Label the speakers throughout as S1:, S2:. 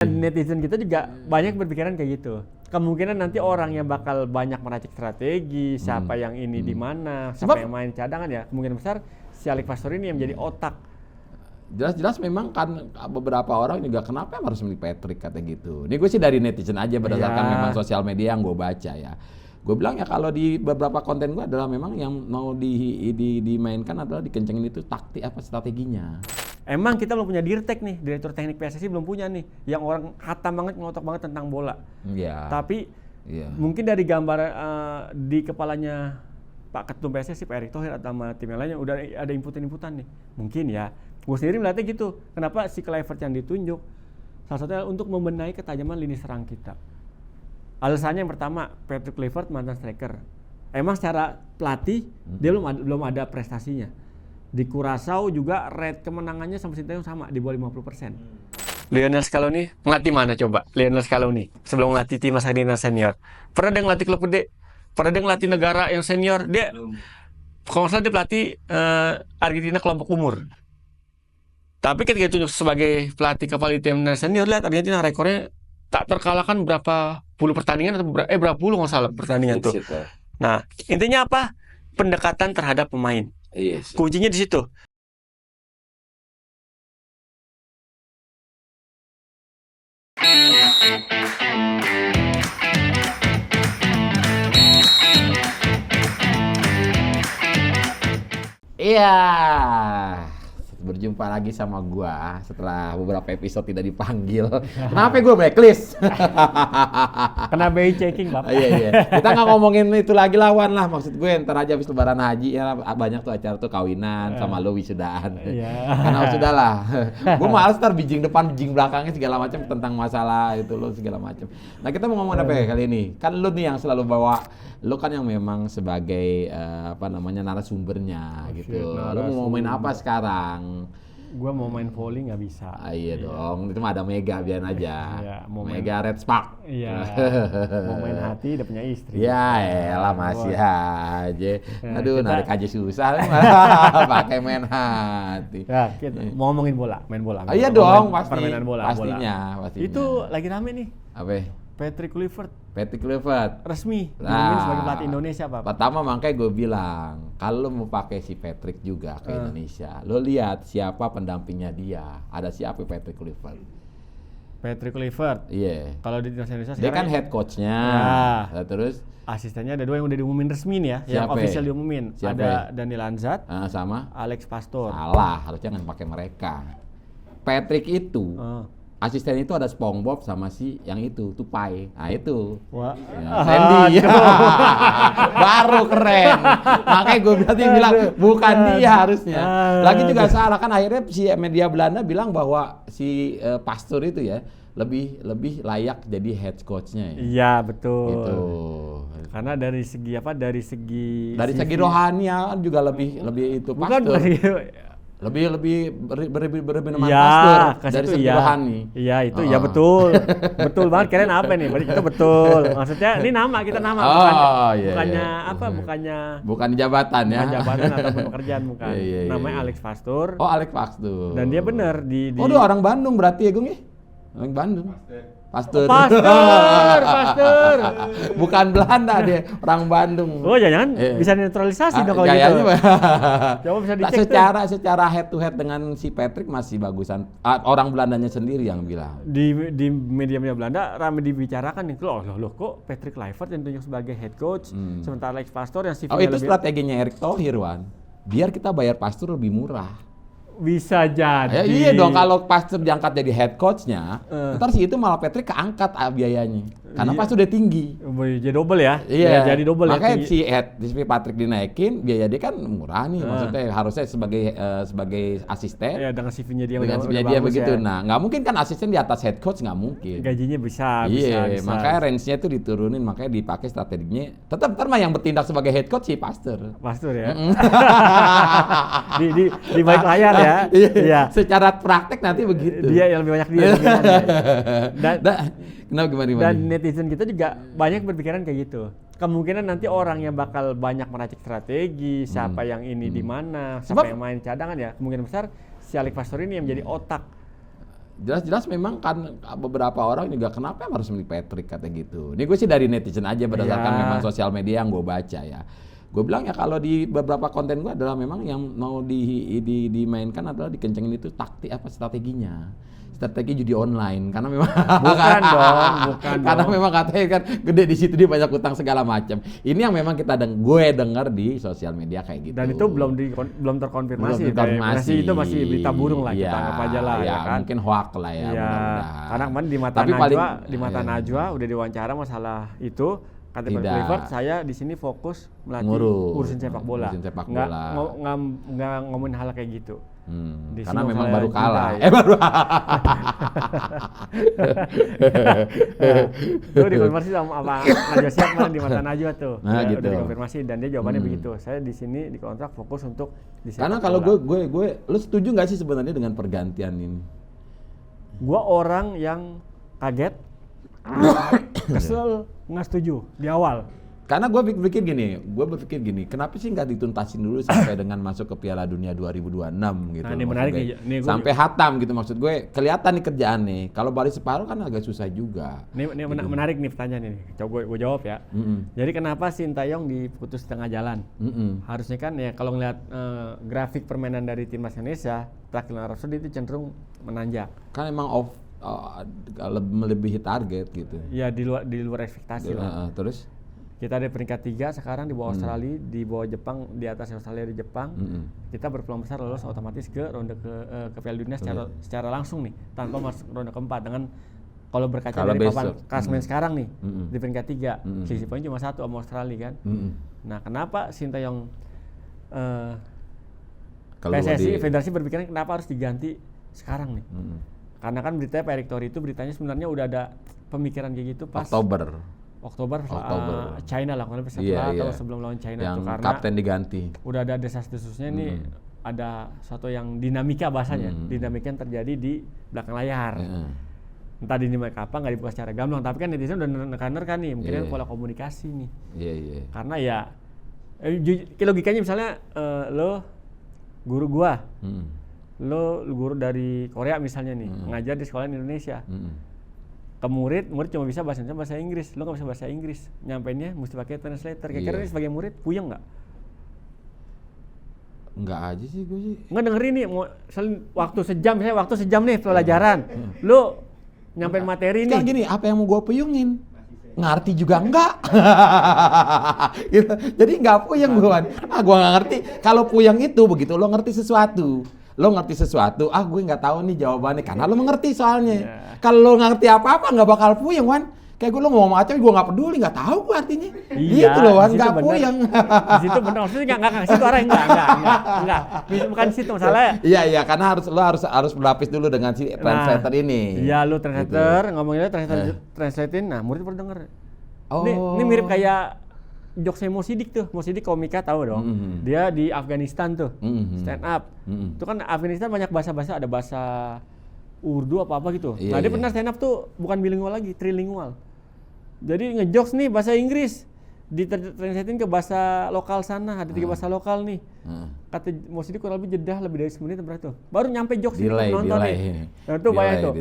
S1: Netizen kita juga banyak berpikiran kayak gitu. Kemungkinan nanti orang yang bakal banyak meracik strategi, siapa yang ini di mana, siapa yang main cadangan ya, kemungkinan besar si Alex Pastor ini yang menjadi otak.
S2: Jelas-jelas memang kan beberapa orang juga kenapa harus milih Patrick kata gitu. Ini gue sih dari netizen aja berdasarkan memang sosial media yang gue baca ya. Gue bilang ya kalau di beberapa konten gue adalah memang yang mau dimainkan adalah dikencengin itu strateginya.
S1: Emang kita belum punya Dirtek nih, Direktur Teknik PSSI belum punya nih, yang orang hatam banget, ngotok banget tentang bola.
S2: Iya.
S1: Tapi mungkin dari gambar di kepalanya Pak Ketum PSSI, Pak Erick Thohir atau sama tim yang lainnya udah ada inputan nih. Mungkin ya. Gue sendiri melihatnya gitu. Kenapa si Kluivert yang ditunjuk? Salah satunya untuk membenahi ketajaman lini serang kita. Alasannya yang pertama, Patrick Kluivert mantan striker. Emang secara pelatih dia belum ada prestasinya. Di Curaçao juga rate kemenangannya sama Sinteyong sama di bawah 50%. Lionel Scaloni ngelatih mana coba? Lionel Scaloni sebelum ngelatih timnas Argentina senior. Pernah dia ngelatih klub gede? Pernah dia ngelatih negara yang senior? Dia kalau nggak salah dia pelatih Argentina kelompok umur. Tapi ketika ditunjuk sebagai pelatih kepala timnas senior, lihat Argentina rekornya tak terkalahkan berapa puluh pertandingan atau berapa puluh nggak salah pertandingan tuh. Nah, intinya apa? Pendekatan terhadap pemain.
S2: Yes.
S1: Kuncinya di situ.
S2: Iya. Berjumpa lagi sama gua setelah beberapa episode tidak dipanggil. Kenapa gua blacklist?
S1: Kena BI checking, Bapak.
S2: Iya. Kita nggak ngomongin itu lagi lawan lah. Maksud gue ntar aja habis lebaran haji ya banyak tuh acara tuh kawinan sama lo wisudaan. Karena sudah lah. Gue males ntar bijing depan, bijing belakangnya segala macam tentang masalah itu lo segala macam. Nah, kita mau ngomong apa ya kali ini? Kan lo nih yang selalu bawa, lo kan yang memang sebagai narasumbernya gitu. Lo mau ngomongin apa sekarang?
S1: Gua mau main volley nggak bisa.
S2: Iya dong, itu mah ada Mega biarin aja.
S1: Mau
S2: Mega Red Spark.
S1: Iya. Mau main hati udah punya istri.
S2: Ya elah masih aja. Aduh, narik aja susah pakai main hati.
S1: Ya, kita mau ngomongin bola, main bola.
S2: Iya dong, pasti.
S1: Permainan bola.
S2: Pastinya.
S1: Itu lagi rame nih.
S2: Apa?
S1: Patrick Kluivert resmi diumumin sebagai pelatih Indonesia, Pak.
S2: Pertama makanya gue bilang, kalau lo mau pakai si Patrick juga ke Indonesia, lo lihat siapa pendampingnya dia. Ada siapa Patrick Kluivert?
S1: Patrick Kluivert.
S2: Iya.
S1: Kalau di Indonesia
S2: dia kan head coach-nya.
S1: Ya.
S2: Terus
S1: asistennya ada 2 yang udah diumumin resmi nih ya,
S2: siapa?
S1: Yang official diumumin.
S2: Siapa?
S1: Ada Daniel Anzat
S2: sama
S1: Alex Pastor.
S2: Salah, harusnya jangan pakai mereka. Patrick itu asisten itu ada SpongeBob sama si yang itu, Tupai. Nah itu.
S1: Wah.
S2: Ya, Sandy. Baru keren. Makanya gue berarti bilang bukan dia harusnya. Lagi juga salah kan akhirnya si media Belanda bilang bahwa si Pastor itu ya lebih layak jadi head coach-nya ya.
S1: Iya, betul.
S2: Itu.
S1: Karena dari segi apa? Dari segi
S2: rohania juga lebih itu
S1: Pastor.
S2: Lebih berminaman Pastor dari segi rohani.
S1: Iya itu ya betul. Betul banget. Kalian apa nih? Berarti kita betul. Maksudnya ini kita nama
S2: bukan jabatan ya.
S1: Bukan jabatan ataupun pekerjaan bukan. Namanya Alex Pastor.
S2: Oh, Alex Pastor.
S1: Dan dia benar di
S2: dia orang Bandung berarti ya, Gung ya? Orang Bandung. Pastor. Bukan Belanda dia, orang Bandung.
S1: Oh, jangan bisa neutralisasi dong kalau gitu. Coba bisa dicek.
S2: Secara head to head dengan si Patrick masih bagusan. Orang Belandanya sendiri yang bilang.
S1: Di media-media Belanda ramai dibicarakan nih, loh kok Patrick Kluivert yang ditunjuk sebagai head coach, sementara Alex Pastor yang CV-nya
S2: itu strateginya Erick Thohir, Wan. Biar kita bayar Pastor lebih murah.
S1: Bisa jadi.
S2: Iya dong, kalau Pastor diangkat jadi head coach-nya, ntar sih itu malah Patrick keangkat biayanya. Karena Pastor udah tinggi.
S1: Jadi double ya?
S2: Iya.
S1: Jadi double
S2: makanya
S1: ya?
S2: si Patrick dinaikin, biaya dia kan murah nih. Maksudnya harusnya sebagai asisten.
S1: Iya, dengan CV-nya dia
S2: dengan CV-nya dia begitu. Ya. Nah, nggak mungkin kan asisten di atas head coach, nggak mungkin.
S1: Gajinya bisa.
S2: Makanya range-nya itu diturunin, makanya dipakai strateginya. Tetap ntar mah yang bertindak sebagai head coach si Pastor.
S1: Pastor ya? di balik layar ya?
S2: Iya. Secara praktek nanti begitu.
S1: Dia yang lebih banyak dia.
S2: Kenapa gimana?
S1: Dan netizen kita juga banyak berpikiran kayak gitu. Kemungkinan nanti orang yang bakal banyak meracik strategi, siapa yang ini di mana, siapa yang main cadangan ya, kemungkinan besar si Alex Pastor ini yang menjadi otak.
S2: jelas-jelas memang kan beberapa orang juga kenapa harus milih Patrick kata gitu. Ini gue sih dari netizen aja berdasarkan memang sosial media yang gue baca ya. Gue bilang ya kalau di beberapa konten gue adalah memang yang mau dimainkan adalah dikencengin itu strateginya. Strategi judi online karena memang
S1: bukan
S2: karena memang katanya kan gede di situ dia banyak utang segala macam. Ini yang memang gue dengar di sosial media kayak gitu.
S1: Dan itu belum terkonfirmasi. Itu masih berita burung lah, kita anggap aja lah ya kan.
S2: Mungkin hoax lah ya.
S1: Mudah-mudahan. Karena kemarin di mata Najwa udah diwawancara masalah itu. Kata Clifford, saya di sini fokus melatih urusin sepak bola. Nggak ngomongin hal kayak gitu.
S2: Karena memang baru kalah.
S1: Itu dikonfirmasi sama Najwa Shihab di mata Najwa tuh.
S2: Nah, gitu.
S1: Udah dikonfirmasi dan dia jawabannya begitu. Saya di sini dikontrak fokus untuk di sepak bola.
S2: Karena kalau gue lu setuju nggak sih sebenarnya dengan pergantian ini?
S1: Gua orang yang kaget, kesel, nggak setuju di awal.
S2: Karena gue berpikir gini, kenapa sih nggak dituntasin dulu sampai dengan masuk ke Piala Dunia 2026 gitu.
S1: Nah, ini menarik nih.
S2: Sampai hatam gitu maksud gue, kelihatan nih kerjaan nih. Kalau balik separuh kan agak susah juga.
S1: Ini gitu. Menarik nih pertanyaan ini. Coba gue jawab ya. Jadi kenapa Sintayong diputus tengah jalan? Harusnya kan ya kalau ngeliat grafik permainan dari timnas Indonesia, terakhir lawan Arab Saudi itu cenderung menanjak.
S2: Kan emang melebihi target gitu.
S1: Ya di luar ekspektasi lah.
S2: Terus?
S1: Kita ada peringkat 3 sekarang di bawah Australia, di bawah Jepang, di atas Australia di Jepang. Kita berpeluang besar lolos otomatis ke ronde ke Piala Dunia secara langsung nih, tanpa masuk ronde keempat. Dengan kalau berkaca dari papan klasemen sekarang nih, di peringkat 3, selisih poin cuma 1 sama Australia kan. Nah, kenapa Sintayong PSSI Federasi berpikiran kenapa harus diganti sekarang nih? Karena kan beritanya Pak Erick Thohir itu beritanya sebenarnya udah ada pemikiran kayak gitu pas Oktober. China lah setelah atau sebelum lawan China
S2: yang
S1: itu karena
S2: kapten diganti.
S1: Udah ada desas-desusnya ini ada suatu yang dinamika bahasanya, dinamika yang terjadi di belakang layar. Entah dinamika apa nggak dibuka secara gamblang, tapi kan netizen udah nekan nih, mungkin pola komunikasi nih. Karena ya logikanya misalnya lo guru gua, lo guru dari Korea misalnya nih, ngajar di sekolah di Indonesia. Ke murid cuma bisa bahasa Inggris, lo nggak bisa bahasa Inggris, nyampeinnya mesti pakai translator. Kira-kira sebagai murid puyeng nggak?
S2: Nggak aja sih gue sih.
S1: Nggak dengerin nih, waktu sejam nih pelajaran, lo nyampein materi nih.
S2: Sekarang gini, apa yang mau gue puyungin? Ngerti juga enggak. Gitu. Jadi nggak puyeng gue. Gue nggak ngerti. Kalau puyeng itu begitu lo ngerti sesuatu. Gue nggak tahu nih jawabannya karena lo mengerti soalnya. Kalau lo ngerti apa-apa nggak bakal puyeng, Wan. Kayak gue lo ngomong macam gue nggak peduli, nggak tahu gue artinya. Gitu loh, Wan, nggak puyeng.
S1: Di situ benar, maksudnya nggak ke situ arah enggak. Bukan di situ masalahnya.
S2: Iya, karena lo harus berlapis dulu dengan si translator ini.
S1: Iya, lo translator, ngomongnya translatein, nah murid baru denger. Ini mirip kayak jokesnya Mo Sidik komika tahu dong. Dia di Afghanistan tuh, stand up. Itu kan Afghanistan banyak bahasa-bahasa, ada bahasa Urdu apa gitu. Nah dia pernah stand up tuh bukan bilingual lagi, trilingual. Jadi ngejokes nih bahasa Inggris, ditranslatein ke bahasa lokal sana, ada 3 bahasa lokal nih. Kata Mo Sidik kurang lebih jeda lebih dari 10 menit berarti tuh. Baru nyampe jokes ini nonton nih. Nah itu bayang tuh.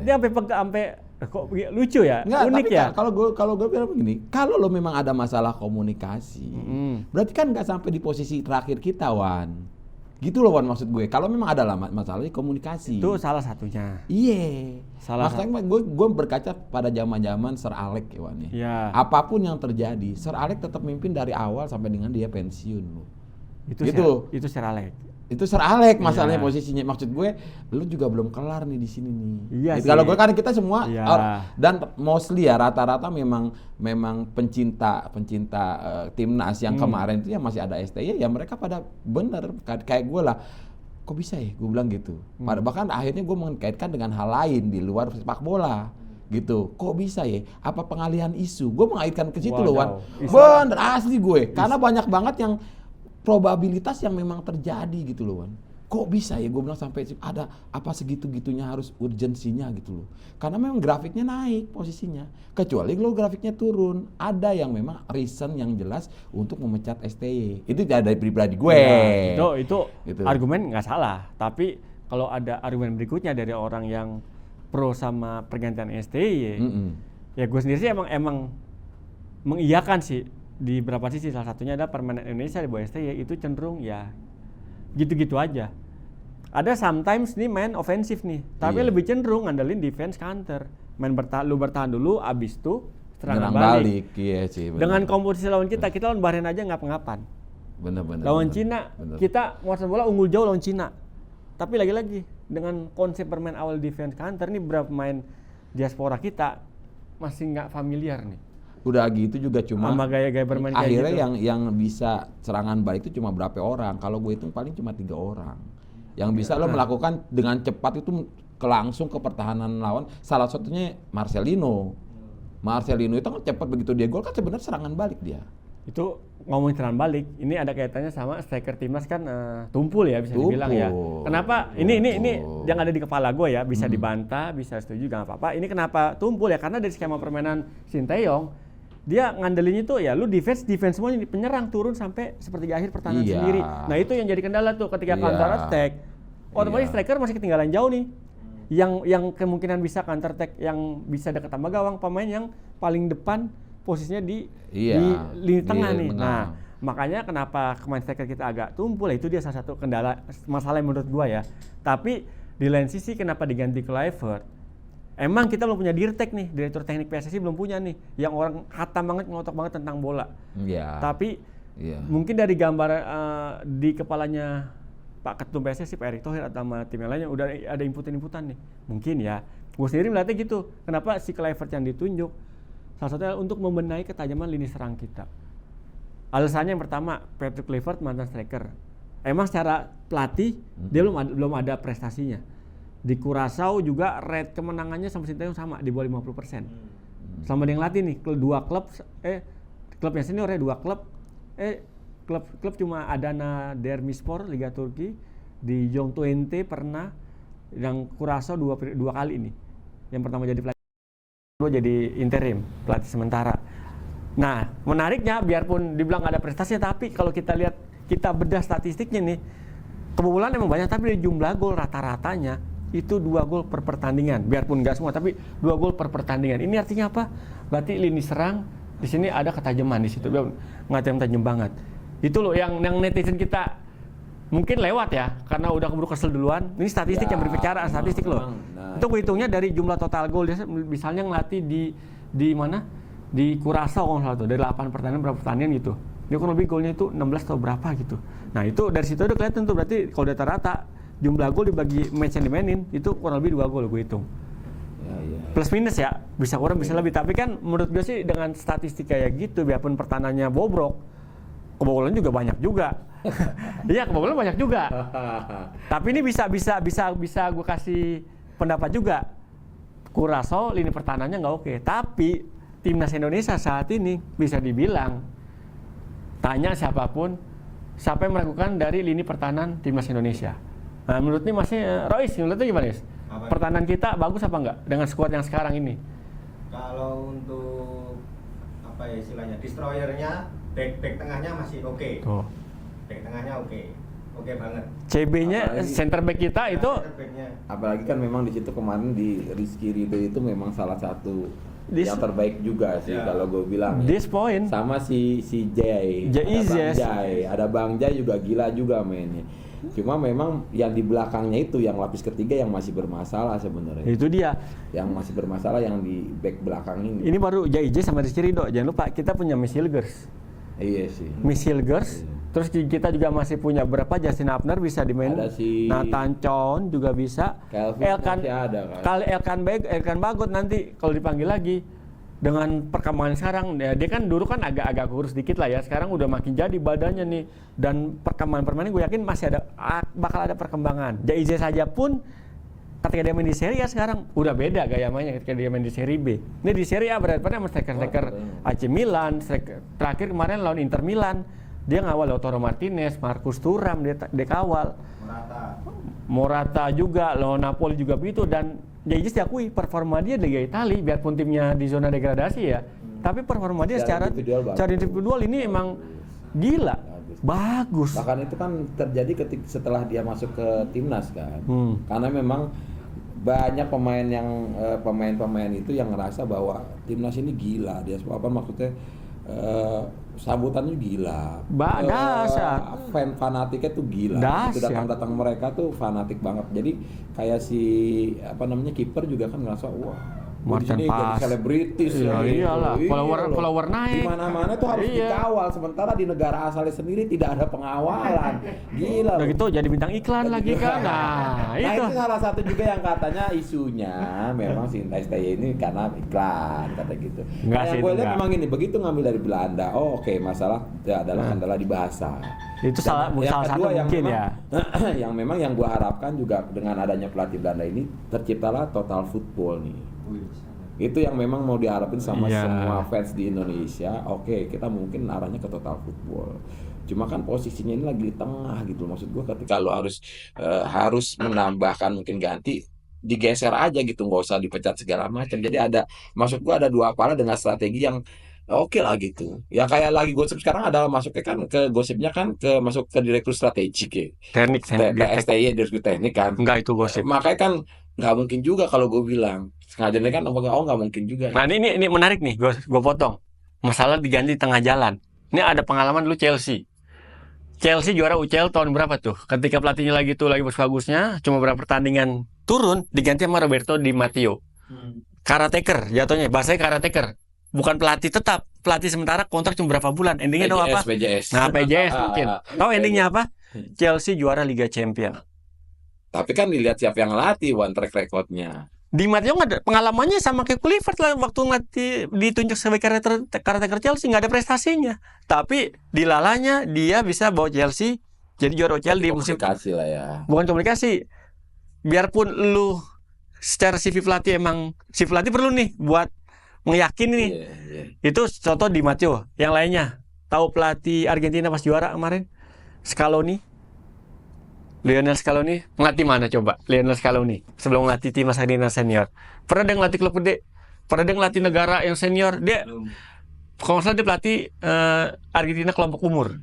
S1: Dia sampai kok lucu ya, unik ya.
S2: Kalau gue bilang begini, kalau lo memang ada masalah komunikasi, berarti kan nggak sampai di posisi terakhir kita, Wan. Gitu loh, Wan, maksud gue. Kalau memang ada masalah di komunikasi.
S1: Itu salah satunya.
S2: Iya. Maksudnya gue berkaca pada zaman Sir Alex ya, Wan. Apapun yang terjadi, Sir Alex tetap mimpin dari awal sampai dengan dia pensiun loh.
S1: Itu Sir Alex.
S2: Itu Sir Alex masalahnya posisinya. Maksud gue, lu juga belum kelar nih di sini nih.
S1: Iya sih.
S2: Kalau gue kan kita semua dan mostly ya rata-rata memang pencinta timnas yang kemarin itu ya masih ada STY ya mereka pada bener kayak gue lah. Kok bisa ya? Gue bilang gitu. Bahkan akhirnya gue mengkaitkan dengan hal lain di luar sepak bola. Gitu. Kok bisa ya? Apa pengalihan isu? Gue mengaitkan ke situ loh, Wan. Bener asli gue. Karena banyak banget yang probabilitas yang memang terjadi gitu loh, Wan. Kok bisa ya gue bilang sampai ada apa segitu-gitunya harus urgensinya gitu loh. Karena memang grafiknya naik posisinya. Kecuali kalau grafiknya turun, ada yang memang reason yang jelas untuk memecat STY. Itu dari pribadi gue.
S1: Ya, itu argumen nggak salah. Tapi kalau ada argumen berikutnya dari orang yang pro sama pergantian STY. Ya gue sendiri sih emang mengiyakan sih di beberapa sisi. Salah satunya ada permainan Indonesia di bawah STY itu cenderung ya gitu-gitu aja. Ada sometimes nih main ofensif nih, tapi lebih cenderung ngandelin defense counter. Lu bertahan dulu, abis itu serangan balik.
S2: Iya sih.
S1: Dengan komposisi lawan kita lawan Bahrain aja ngap-ngapan.
S2: Bener.
S1: Lawan Cina, kita menguasai bola unggul jauh lawan Cina. Tapi lagi-lagi dengan konsep bermain awal defense counter nih beberapa pemain diaspora kita masih nggak familiar nih.
S2: Udah gitu juga cuma
S1: sama gaya-gaya bermain kayak
S2: akhirnya
S1: gitu.
S2: yang bisa serangan balik itu cuma berapa orang. Kalau gue hitung paling cuma 3 orang. Yang bisa lo melakukan dengan cepat itu langsung ke pertahanan lawan. Salah satunya Marcelino. Marcelino itu kan cepat, begitu dia gol kan sebenarnya serangan balik dia.
S1: Itu ngomongin serangan balik, ini ada kaitannya sama striker timnas kan tumpul ya bisa dibilang ya. Kenapa? Ini yang ada di kepala gue ya, bisa dibantah, bisa setuju, gak apa-apa. Ini kenapa tumpul ya? Karena dari skema permainan Sinteyong, dia ngandelin itu ya lu defense semuanya, penyerang turun sampai sepertiga akhir pertahanan sendiri. Nah itu yang jadi kendala tuh ketika counter attack. Otomatis striker masih ketinggalan jauh nih. Yang kemungkinan bisa counter attack, yang bisa dekat sama gawang, pemain yang paling depan posisinya di lini tengah nih. Nah, makanya kenapa kemarin striker kita agak tumpul, itu dia salah satu kendala masalah menurut gua ya. Tapi di lain sisi kenapa diganti Kluivert? Emang kita belum punya Dirtek nih, direktur teknik PSSI belum punya nih, yang orang hatam banget, ngotok banget tentang bola. Tapi mungkin dari gambar di kepalanya Pak Ketum PSSI, Pak Erick Thohir atau sama tim yang lainnya udah ada inputan-inputan nih. Mungkin ya. Gue sendiri melihatnya gitu. Kenapa si Kluivert yang ditunjuk? Salah satunya untuk membenahi ketajaman lini serang kita. Alasannya yang pertama, Patrick Kluivert mantan striker. Emang secara pelatih dia belum ada prestasinya. Di Curaçao juga rate kemenangannya sama Sinteyong sama di bawah 50%. Selama dia ngelatih nih, klubnya senior ya 2 klub. Klub cuma Adana Demirspor Liga Turki, di Jong Twente pernah, yang Curaçao dua kali ini. Yang pertama jadi pelatih, kedua jadi interim pelatih sementara. Nah menariknya biarpun dibilang ada prestasinya, tapi kalau kita lihat, kita bedah statistiknya nih, kebobolan emang banyak, tapi dari jumlah gol rata-ratanya itu 2 gol per pertandingan. Biarpun nggak semua, tapi 2 gol per pertandingan. Ini artinya apa? Berarti lini serang di sini ada ketajaman di situ, nggak tajam banget. Itu loh yang netizen kita mungkin lewat ya, karena udah keburu kesel duluan. Ini statistik yang berbicara, statistik loh. Itu gue hitungnya dari jumlah total gol. Misalnya ngelatih di mana? Di Curaçao kalau salah tuh, dari 8 pertandingan berapa pertandingan gitu. Dia kurang lebih golnya itu 16 atau berapa gitu. Nah itu dari situ udah kelihatan tuh, berarti kalau udah rata jumlah gol dibagi match yang dimainin itu kurang lebih 2 gol gue hitung. Plus minus ya, bisa kurang bisa lebih. Tapi kan menurut gue sih dengan statistik kayak gitu, biarpun pertahanannya bobrok, kebobolan juga banyak juga. Iya, kebobolan banyak juga. Tapi ini bisa gue kasih pendapat juga. Curaçao lini pertahanannya nggak oke, tapi timnas Indonesia saat ini bisa dibilang, tanya siapapun, siapa yang meragukan dari lini pertahanan timnas Indonesia. Nah, menurut ini masih Rois, menurutnya gimana, Is? Pertahanan kita bagus apa enggak dengan skuad yang sekarang ini?
S3: Kalau untuk apa ya istilahnya, destroyernya, back tengahnya masih oke. Back tengahnya oke banget.
S1: CB-nya center back kita itu,
S2: apalagi kan memang di situ kemarin di Rizky Ridho itu memang salah satu yang terbaik juga sih kalau gue bilang.
S1: This point.
S2: Sama si Jay. Ada Bang Jay juga gila juga mainnya. Cuma memang yang di belakangnya itu, yang lapis ketiga yang masih bermasalah sebenarnya.
S1: Itu dia.
S2: Yang masih bermasalah yang di back belakang ini.
S1: Ini baru JIJ sama Rizky Ridho. Jangan lupa kita punya Hilgers.
S2: Iya sih.
S1: Hilgers. Terus kita juga masih punya berapa, Justin Abner bisa dimainin.
S2: Ada si
S1: Nathan Chon juga bisa. Elkan Bagot nanti kalau dipanggil lagi. Dengan perkembangan sekarang, dia kan dulu kan agak kurus dikit lah ya, sekarang udah makin jadi badannya nih, dan perkembangan permainan gue yakin masih bakal ada perkembangan. Jaize saja pun ketika dia main di Serie A sekarang udah beda gaya mainnya ketika dia main di Serie B. Ini di Serie A berarti sama striker AC Milan, terakhir kemarin lawan Inter Milan, dia ngawal Lautaro Martinez, Marcus Thuram dia kawal. Morata juga, lawan Napoli juga begitu, dan Jaize diakui performa dia Liga Italia, biarpun timnya di zona degradasi ya, tapi performa dia secara individual ini emang gila, bagus.
S2: Bahkan itu kan terjadi setelah dia masuk ke timnas kan, karena memang banyak pemain itu yang ngerasa bahwa timnas ini gila. Dia apa maksudnya sambutannya gila.
S1: Dasar.
S2: Fan fanatiknya tuh gila. Itu datang mereka tuh fanatik banget. Jadi kayak si kiper juga kan ngerasa wah.
S1: Martin
S2: Di sini jadi selebritis
S1: ya. Iyalah, follower naik.
S2: Di mana-mana tuh harus dikawal, sementara di negara asalnya sendiri tidak ada pengawalan. Gila.
S1: Udah gitu jadi bintang iklan lagi kan. Nah, itu
S2: salah satu juga yang katanya isunya memang si STY ini karena iklan kata gitu. Yang gue lihat memang ini begitu ngambil dari Belanda. Oh, oke, masalah adalah di bahasa.
S1: Itu salah satu yang mungkin
S2: memang, ya. Yang memang yang gue harapkan juga dengan adanya pelatih Belanda ini terciptalah total football nih. Itu yang memang mau diharapin sama semua fans di Indonesia. Oke, kita mungkin arahnya ke total football. Cuma kan posisinya ini lagi di tengah gitu. Maksud gue ketika lo harus menambahkan mungkin ganti, digeser aja gitu, nggak usah dipecat segala macam. Jadi maksud gue ada dua kepala dengan strategi yang oke lah gitu. Ya kayak lagi gosip sekarang adalah masuknya kan ke gosipnya kan masuk ke direktur strategik ya.
S1: Teknik
S2: STY direktur teknik kan.
S1: Enggak itu gosip.
S2: Makanya kan nggak mungkin juga kalau gue bilang sengaja kan nggak mungkin juga.
S1: Nah ini menarik nih, gue potong masalah diganti tengah jalan. Ini ada pengalaman dulu Chelsea juara UCL tahun berapa tuh, ketika pelatihnya lagi bagus-bagusnya, cuma berapa pertandingan turun, diganti sama Roberto Di Matteo. Caretaker jatuhnya, bahasanya caretaker, bukan pelatih tetap, pelatih sementara, kontrak cuma berapa bulan, endingnya tahu apa?
S2: PJS.
S1: Nah PJS mungkin tahu endingnya apa? Chelsea juara Liga Champions.
S2: Tapi kan dilihat siapa yang latih, one track recordnya.
S1: Di Matteo nggak ada pengalamannya, sama kayak Kluivert lah, waktu ditunjuk sebagai caretaker Chelsea nggak ada prestasinya, tapi dilalanya dia bisa bawa Chelsea jadi juara UCL di musim.
S2: Komunikasi lah ya.
S1: Bukan komunikasi, biarpun lu secara CV pelatih perlu nih buat meyakini nih. Itu contoh Di Matteo. Yang lainnya, tahu pelatih Argentina pas juara kemarin, Lionel Scaloni ngelatih mana coba? Lionel Scaloni sebelum ngelatih timnas Argentina senior. Pernah dia ngelatih klub gede? Pernah dia ngelatih negara yang senior? Dia kalau nggak salah dia pelatih Argentina kelompok umur.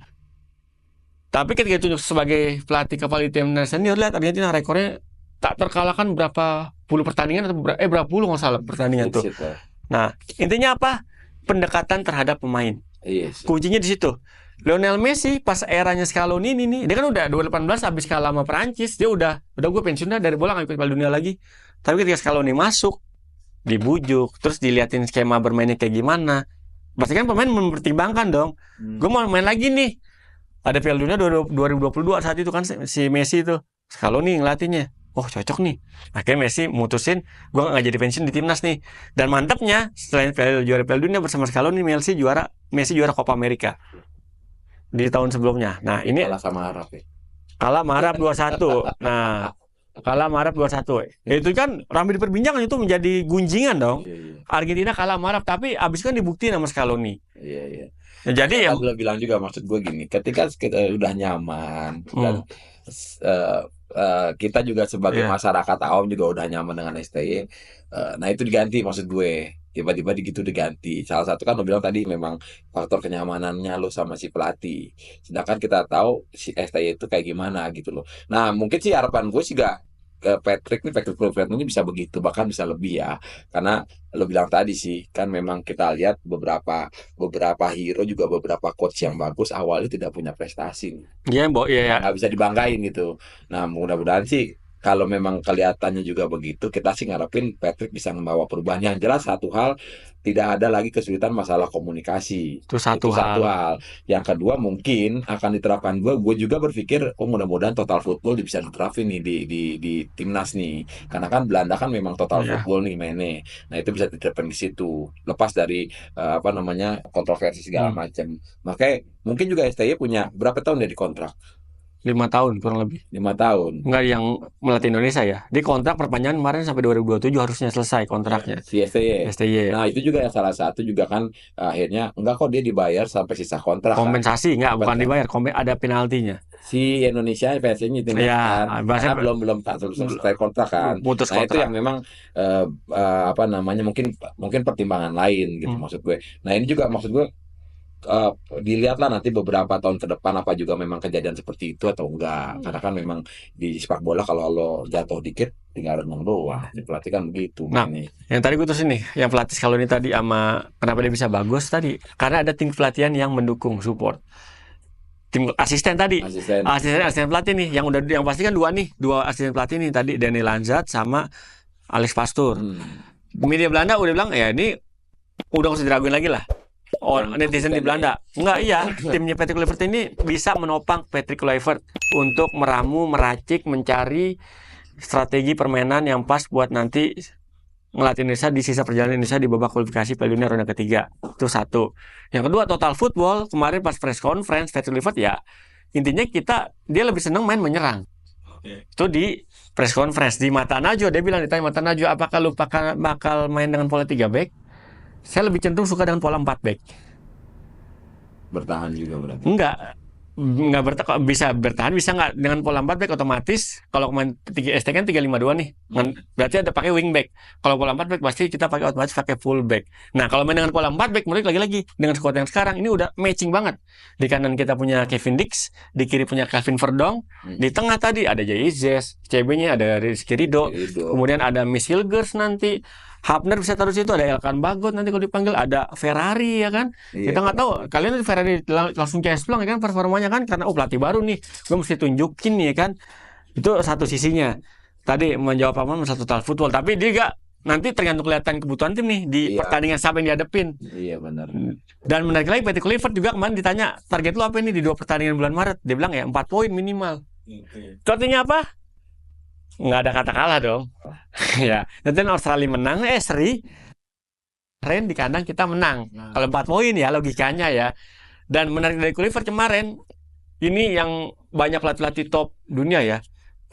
S1: Tapi ketika ditunjuk sebagai pelatih kepala timnas senior, lihat Argentina rekornya tak terkalahkan berapa puluh pertandingan atau berapa puluh nggak salah pertandingan tuh. Nah intinya apa? Pendekatan terhadap pemain. Kuncinya di situ. Lionel Messi pas eranya Scaloni ini nih, dia kan udah 2018 habis kalah sama Perancis, dia udah gue pensiun dah dari bola, nggak ikut Piala Dunia lagi. Tapi ketika Scaloni masuk, dibujuk, terus diliatin skema bermainnya kayak gimana, pasti kan pemain mempertimbangkan dong. Gue mau main lagi nih, ada Piala Dunia 2022 saat itu kan si Messi itu, Scaloni ngelatihnya, oh cocok nih. Akhirnya Messi mutusin, gue nggak jadi pensiun di timnas nih. Dan mantapnya, selain juara Piala Dunia bersama Scaloni, Messi juara Copa America di tahun sebelumnya. Nah ini
S2: kalah sama Arab ya.
S1: Kalah sama Arab 2-1. Nah kalah sama Arab 2-1. Itu kan ramai diperbincangkan, itu menjadi gunjingan dong. Argentina kalah sama Arab, tapi abis kan dibuktiin sama Scaloni. Jadi
S2: yang lo bilang juga, maksud gue gini, ketika kita udah nyaman dan kita juga sebagai masyarakat awam juga udah nyaman dengan STY, nah itu diganti, maksud gue tiba-tiba diganti. Salah satu kan lo bilang tadi memang faktor kenyamanannya lo sama si pelatih, sedangkan kita tahu si STY itu kayak gimana gitu loh. Nah mungkin sih harapan gue sih gak Patrick ini bisa begitu, bahkan bisa lebih ya, karena lo bilang tadi sih kan memang kita lihat beberapa hero juga, beberapa coach yang bagus awalnya tidak punya prestasi, nggak bisa dibanggain gitu. Nah mudah-mudahan sih kalau memang kelihatannya juga begitu, kita sih ngarepin Patrick bisa membawa perubahan. Yang jelas satu hal, tidak ada lagi kesulitan masalah komunikasi.
S1: Itu satu hal.
S2: Yang kedua mungkin akan diterapkan, gue juga berpikir mudah-mudahan total football bisa diterapin nih di timnas nih. Karena kan Belanda kan memang total football nih mainnya. Nah itu bisa diterapkan di situ. Lepas dari kontroversi segala macam. Makanya mungkin juga STY punya berapa tahun dia di kontrak?
S1: 5 tahun kurang lebih.
S2: 5 tahun.
S1: Enggak yang melatih Indonesia ya. Di kontrak perpanjangan kemarin sampai 2027 harusnya selesai kontraknya.
S2: Si STY. Nah, itu juga yang salah satu juga kan akhirnya enggak kok dia dibayar sampai sisa kontrak.
S1: Kompensasi kan? Enggak, bukan dibayar, ada penaltinya.
S2: Si Indonesia PSI-nya itu kan. Belum selesai kontrak kan.
S1: Putus
S2: nah,
S1: kontrak.
S2: Itu yang memang mungkin pertimbangan lain gitu maksud gue. Nah, ini juga maksud gue dilihatlah nanti beberapa tahun ke depan apa juga memang kejadian seperti itu atau enggak. Karena kan memang di sepak bola kalau lo jatuh dikit tinggal renang doang. Di pelatih kan begitu.
S1: Nah, yang tadi gue terus ini, yang pelatih kalau ini tadi sama kenapa dia bisa bagus tadi? Karena ada tim pelatihan yang mendukung, support. Tim asisten tadi, asisten pelatih nih, yang pasti kan dua asisten pelatih nih tadi, Danny Lanzat sama Alex Pastoor. Media Belanda udah bilang ya ini udah nggak usah diraguin lagi lah. Netizen di Belanda, timnya Patrick Kluivert ini bisa menopang Patrick Kluivert untuk meracik, mencari strategi permainan yang pas buat nanti ngelatih Indonesia di sisa perjalanan Indonesia di babak kualifikasi Piala Dunia ronde ketiga. Itu satu. Yang kedua, total football kemarin pas press conference Patrick Kluivert ya intinya dia lebih senang main menyerang. Itu di press conference di Mata Najwa dia bilang, ditanya Mata Najwa apakah lu bakal main dengan pola 3 back? Saya lebih cenderung suka dengan pola 4 back.
S2: Bertahan juga berarti.
S1: Enggak bisa bertahan, bisa nggak dengan pola 4 back otomatis kalau main ST kan 3-5-2 nih. Berarti ada pakai wing back. Kalau pola 4 back pasti kita otomatis pakai full back. Nah, kalau main dengan pola 4 back menurut lagi-lagi dengan skuad yang sekarang ini udah matching banget. Di kanan kita punya Kevin Dix, di kiri punya Calvin Verdong, di tengah tadi ada Jay Izes, CB-nya ada Rizky Ridho, kemudian ada Miss Hilgers nanti. Hapner bisa taruh situ, ada Elkan Bagot nanti kalau dipanggil, ada Ferrari ya kan. Kita nggak tahu, kalian nanti Ferrari langsung cesplong ya kan performanya kan, karena pelatih baru nih, gue mesti tunjukin nih ya kan. Itu satu sisinya. Tadi menjawab apa masalah total football, tapi dia nggak, nanti tergantung kelihatan kebutuhan tim nih di pertandingan siapa yang dihadapin.
S2: Iya benar.
S1: Dan menarik lagi Patrick Kluivert juga kemarin ditanya target lu apa ini di 2 pertandingan bulan Maret, dia bilang ya 4 poin minimal. Itu artinya apa? Nggak ada kata kalah dong. Ya, nanti Australia menang, seri. Kemarin di kandang kita menang. Kalau 4 poin ya logikanya ya. Dan menarik dari Kluivert kemarin, ini yang banyak pelatih top dunia ya,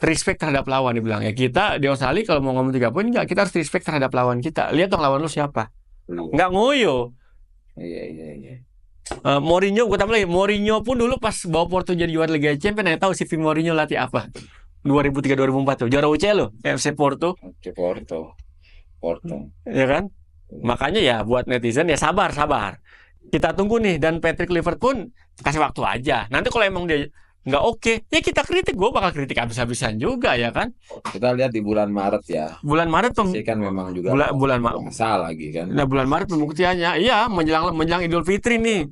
S1: respect terhadap lawan dibilang ya. Kita di Australia kalau mau ngomong 3 poin enggak, kita harus respect terhadap lawan kita. Lihat dong lawan lu siapa. Nggak ngoyo.
S2: Iya.
S1: Mourinho, gue tambah lagi, Mourinho pun dulu pas bawa Porto jadi juara Liga Champions, nggak tahu si Mourinho latih apa. 2003-2004 tuh juara UCL loh, FC Porto. Ya kan? Makanya ya buat netizen ya sabar. Kita tunggu nih, dan Patrick Kluivert pun kasih waktu aja. Nanti kalau emang dia nggak oke, ya kita kritik. Gue bakal kritik habis-habisan juga ya kan.
S2: Kita lihat di bulan Maret ya.
S1: Bulan Maret tuh
S2: kan memang juga
S1: bulan
S2: puasa lagi kan.
S1: Nah bulan Maret pembuktiannya, iya menjelang Idul Fitri nih.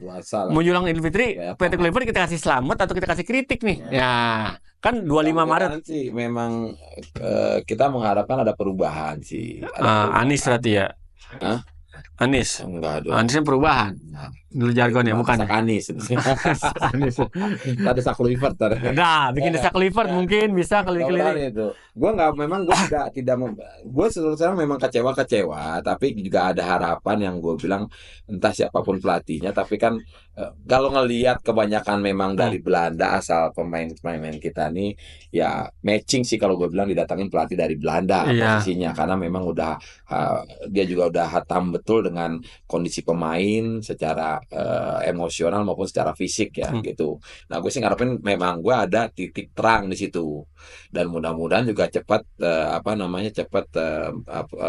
S1: Menjelang Idul Fitri, Patrick Kluivert kita kasih selamat atau kita kasih kritik nih. Ya kan 25 Maret.
S2: Sih memang kita mengharapkan ada perubahan sih.
S1: Anies berarti ya. Anies.
S2: Enggak ada.
S1: Anies yang perubahan. Dulu jargon ya, bukan.
S2: Anies. Ada Kluivert.
S1: Nah, bikin desa Kluivert mungkin bisa keliling-keliling.
S2: Itu. Gue tidak gue sebenarnya memang kecewa, tapi juga ada harapan yang gue bilang entah siapapun pelatihnya, tapi kan kalau ngelihat kebanyakan memang dari Belanda asal pemain kita nih ya matching sih kalau gue bilang didatangin pelatih dari Belanda posisinya karena memang udah dia juga udah hatam betul dengan kondisi pemain secara emosional maupun secara fisik ya gitu. Nah gue sih ngarepin memang gue ada titik terang di situ dan mudah-mudahan juga cepat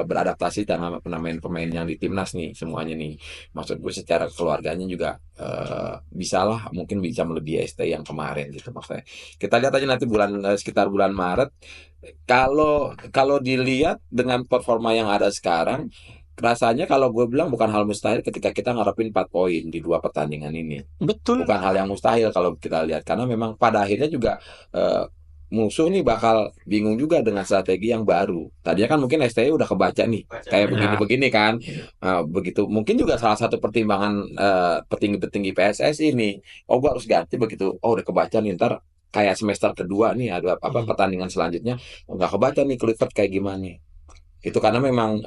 S2: beradaptasi dengan pemain yang di timnas nih semuanya nih. Maksud gue secara keluarganya juga bisalah mungkin bisa melebihi ST yang kemarin gitu maksudnya. Kita lihat aja nanti sekitar bulan Maret kalau dilihat dengan performa yang ada sekarang rasanya kalau gue bilang bukan hal mustahil ketika kita ngarepin 4 poin di 2 pertandingan ini.
S1: Betul.
S2: Bukan hal yang mustahil kalau kita lihat karena memang pada akhirnya juga musuh nih bakal bingung juga dengan strategi yang baru. Tadinya kan mungkin STI udah kebaca nih kayak begini-begini kan. Begitu mungkin juga salah satu pertimbangan petinggi-petinggi PSSI ini. Oh gue harus ganti begitu. Oh udah kebaca nih ntar kayak semester kedua nih ada pertandingan selanjutnya nggak kebaca nih Kluivert kayak gimana. Itu karena memang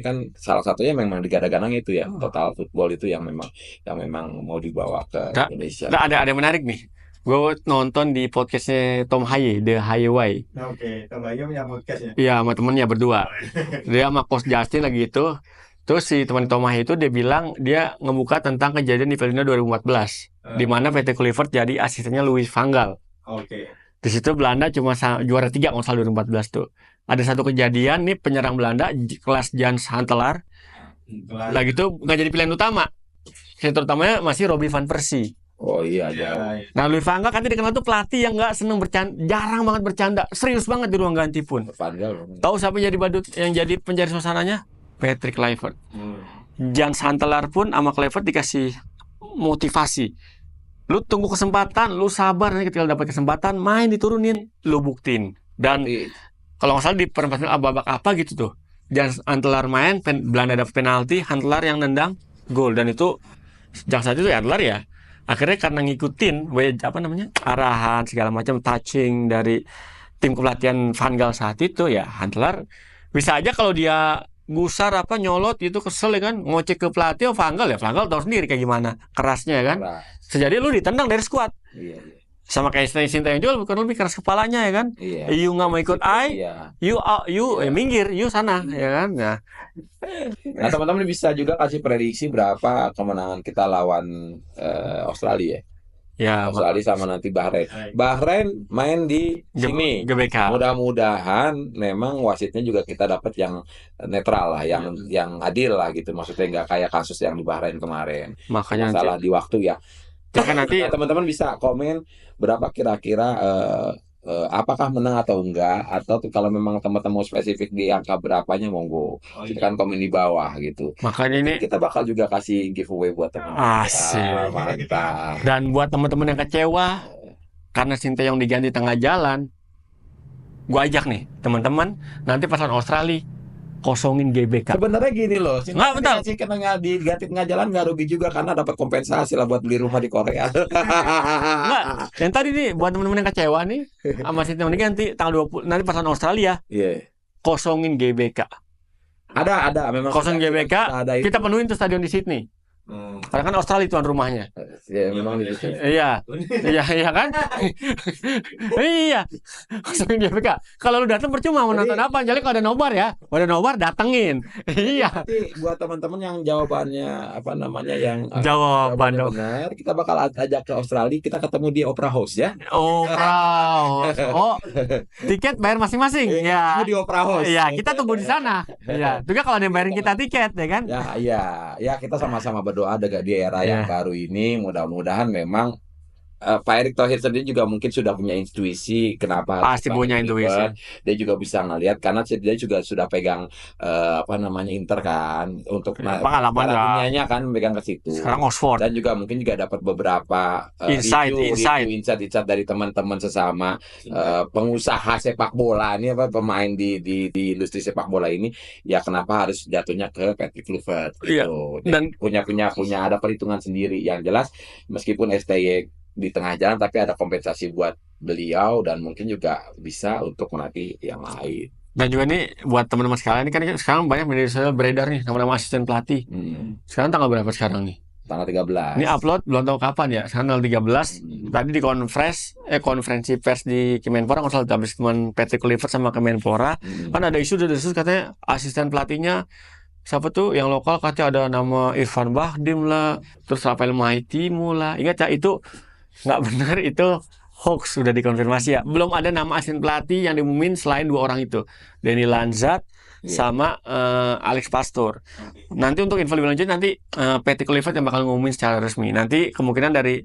S2: kan salah satunya memang digadang-gadang itu ya total football itu yang memang mau dibawa ke Indonesia.
S1: Ada menarik nih. Gue nonton di podcastnya Tom Haye, The Haye Way.
S3: Oke, Tom Haye punya podcast ya?
S1: Iya, sama temennya berdua. Dia sama Coach Justin lagi itu. Terus si teman Tom Haye itu dia bilang dia ngebuka tentang kejadian di Piala Dunia 2014, di mana Patrick Kluivert jadi asistennya Louis van Gaal.
S3: Oke.
S1: Di situ Belanda cuma juara 3 kalau salah 2014 tuh. Ada satu kejadian nih penyerang Belanda kelas Jans Huntelaar. Lagi itu nggak jadi pilihan utama. Terutamanya masih Robby van Persie.
S2: Oh iya aja.
S1: Nah, Louis van Gaal kan dikenal tuh pelatih yang nggak seneng bercanda, jarang banget bercanda, serius banget di ruang ganti pun.
S2: Van Gaal.
S1: Tahu siapa yang jadi badut, yang jadi penjadi suasananya? Patrick Kluivert. Jans Huntelaar pun sama Kluivert dikasih motivasi. Lu tunggu kesempatan, lu sabar, nanti ketika dapat kesempatan main diturunin, lu buktiin. Dan kalau nggak salah di perempat babak apa gitu tuh, Jans Huntelaar main, Belanda dapat penalti, Huntelaar yang nendang gol, dan itu sejak saat itu ya Huntelaar ya akhirnya karena ngikutin arahan segala macam touching dari tim kepelatihan Van Gaal saat itu ya Huntelaar bisa aja kalau dia gusar nyolot itu kesel ya kan, ngocek ke pelatih Van Gaal tahu sendiri kayak gimana kerasnya ya kan. Sejadi lu ditendang dari skuad. Iya. Sama kayak Sintayong juga bukan lebih keras kepalanya ya kan. Iya. You nggak mau ikut minggir, you sana ya kan.
S2: Nah teman-teman bisa juga kasih prediksi berapa kemenangan kita lawan Australia. Ya, Australia sama nanti Bahrain. Bahrain main di sini.
S1: GBK.
S2: Mudah-mudahan memang wasitnya juga kita dapat yang netral lah, yang adil lah gitu. Maksudnya nggak kayak kasus yang di Bahrain kemarin.
S1: Makanya
S2: masalah di waktu ya.
S1: Nanti
S2: teman-teman bisa komen berapa kira-kira apakah menang atau enggak, atau kalau memang teman-teman mau spesifik di angka berapanya monggo kan komen di bawah gitu.
S1: Makanya ini
S2: kita bakal juga kasih giveaway buat teman-teman.
S1: Asik.
S2: Mantap.
S1: Dan buat teman-teman yang kecewa karena Sintayong diganti tengah jalan, gua ajak nih teman-teman nanti pas lawan Australia kosongin GBK.
S2: Sebenarnya gini loh,
S1: nggak betul.
S2: Sih kena diganti tengah jalan nggak rugi juga karena dapat kompensasi lah buat beli rumah di Korea.
S1: Nggak, yang tadi nih buat teman-teman yang kecewa nih sama Sintayong diganti tanggal 20 nanti pas lawan Australia. Kosongin GBK.
S2: Ada memang.
S1: Kosong GBK. Kita penuhin tuh stadion di Sydney. Karena kan Australia tuan rumahnya.
S2: Ya memang gitu.
S1: Iya kan? Iya. Kosongin GBK. Kalau lu datang percuma mau nonton apa? Jadi kalau ada nobar ya, ada nobar datengin. Iya.
S2: Nanti buat teman-teman yang jawabannya yang
S1: jawabannya
S2: benar, kita bakal ajak ke Australia, kita ketemu di Opera House ya.
S1: Opera House. Oh, tiket bayar masing-masing. Ya.
S2: Di Opera House.
S1: Iya, kita tunggu di sana. Iya. Juga kalau dia bayarin kita tiket ya kan?
S2: Ya kita sama-sama berdoa di era yang baru ini, mudah-mudahan memang Pak Erick Thohir sendiri juga mungkin sudah punya intuisi kenapa
S1: pasti punya intuisi.
S2: Dia juga bisa ngelihat karena dia juga sudah pegang Inter kan untuk
S1: pengalaman
S2: dunianya kan pegang ke situ.
S1: Sekarang Oxford
S2: dan juga mungkin juga dapat beberapa insight dari teman-teman sesama pengusaha sepak bola ini pemain di industri sepak bola ini ya kenapa harus jatuhnya ke Patrick Kluivert gitu. Dan punya ada perhitungan sendiri yang jelas meskipun STY di tengah jalan tapi ada kompensasi buat beliau dan mungkin juga bisa untuk melatih yang lain.
S1: Dan juga nih buat teman-teman sekalian ini kan sekarang banyak media sosial beredar nih nama-nama asisten pelatih. Sekarang tanggal berapa sekarang nih?
S2: Tanggal 13.
S1: Ini upload belum tahu kapan ya. Sekarang tanggal 13. Tadi di konferensi pers di Kemenpora konsul habis teman Patrick Kluivert sama Kemenpora kan ada isu katanya asisten pelatihnya siapa tuh yang lokal katanya ada nama Irfan Bahdim lah, terus Rafael Maitimu lah. Ingat ya itu nggak benar, itu hoax, sudah dikonfirmasi ya. Belum ada nama asisten pelatih yang diumumin selain 2 orang itu, Denny Lanzat sama Alex Pastor. Nanti untuk info lebih lanjut nanti Patrick Kluivert yang bakal ngumumin secara resmi. Nanti kemungkinan dari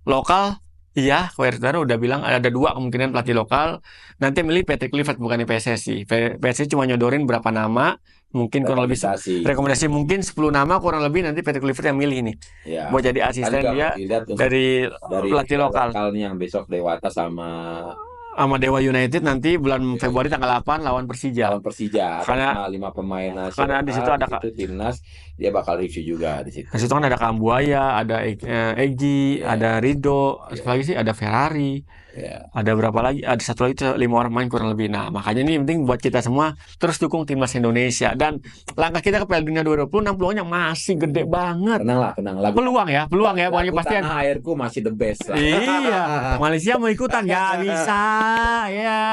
S1: lokal Kluivert udah bilang ada 2 kemungkinan pelatih lokal. Nanti milih Patrick Kluivert bukan di PSSI. PSSI cuma nyodorin berapa nama, mungkin kurang lebih rekomendasi mungkin 10 nama kurang lebih, nanti Patrick Kluivert yang milih nih. Mau jadi asisten dia dari pelatih lokal
S2: yang besok Dewata sama
S1: Dewa United nanti bulan Februari tanggal 8 lawan Persija.
S2: Karena 5 pemain nasional.
S1: Karena di situ ada
S2: timnas, dia bakal review juga di situ.
S1: Di situ kan ada Kambuaya, ada Egi, ada Rido, lagi sih ada Ferrari. Ada berapa lagi? Ada 1 lagi 5 orang main kurang lebih. Nah, makanya ini penting buat kita semua terus dukung timnas Indonesia dan langkah kita ke Piala Dunia 2026 peluangnya masih gede banget.
S2: Tenang.
S1: Peluang ya, pokoknya pasti.
S2: Tanah airku masih the best.
S1: Iya. Malaysia mau ikutan nggak bisa. Ya.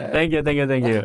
S2: Thank you.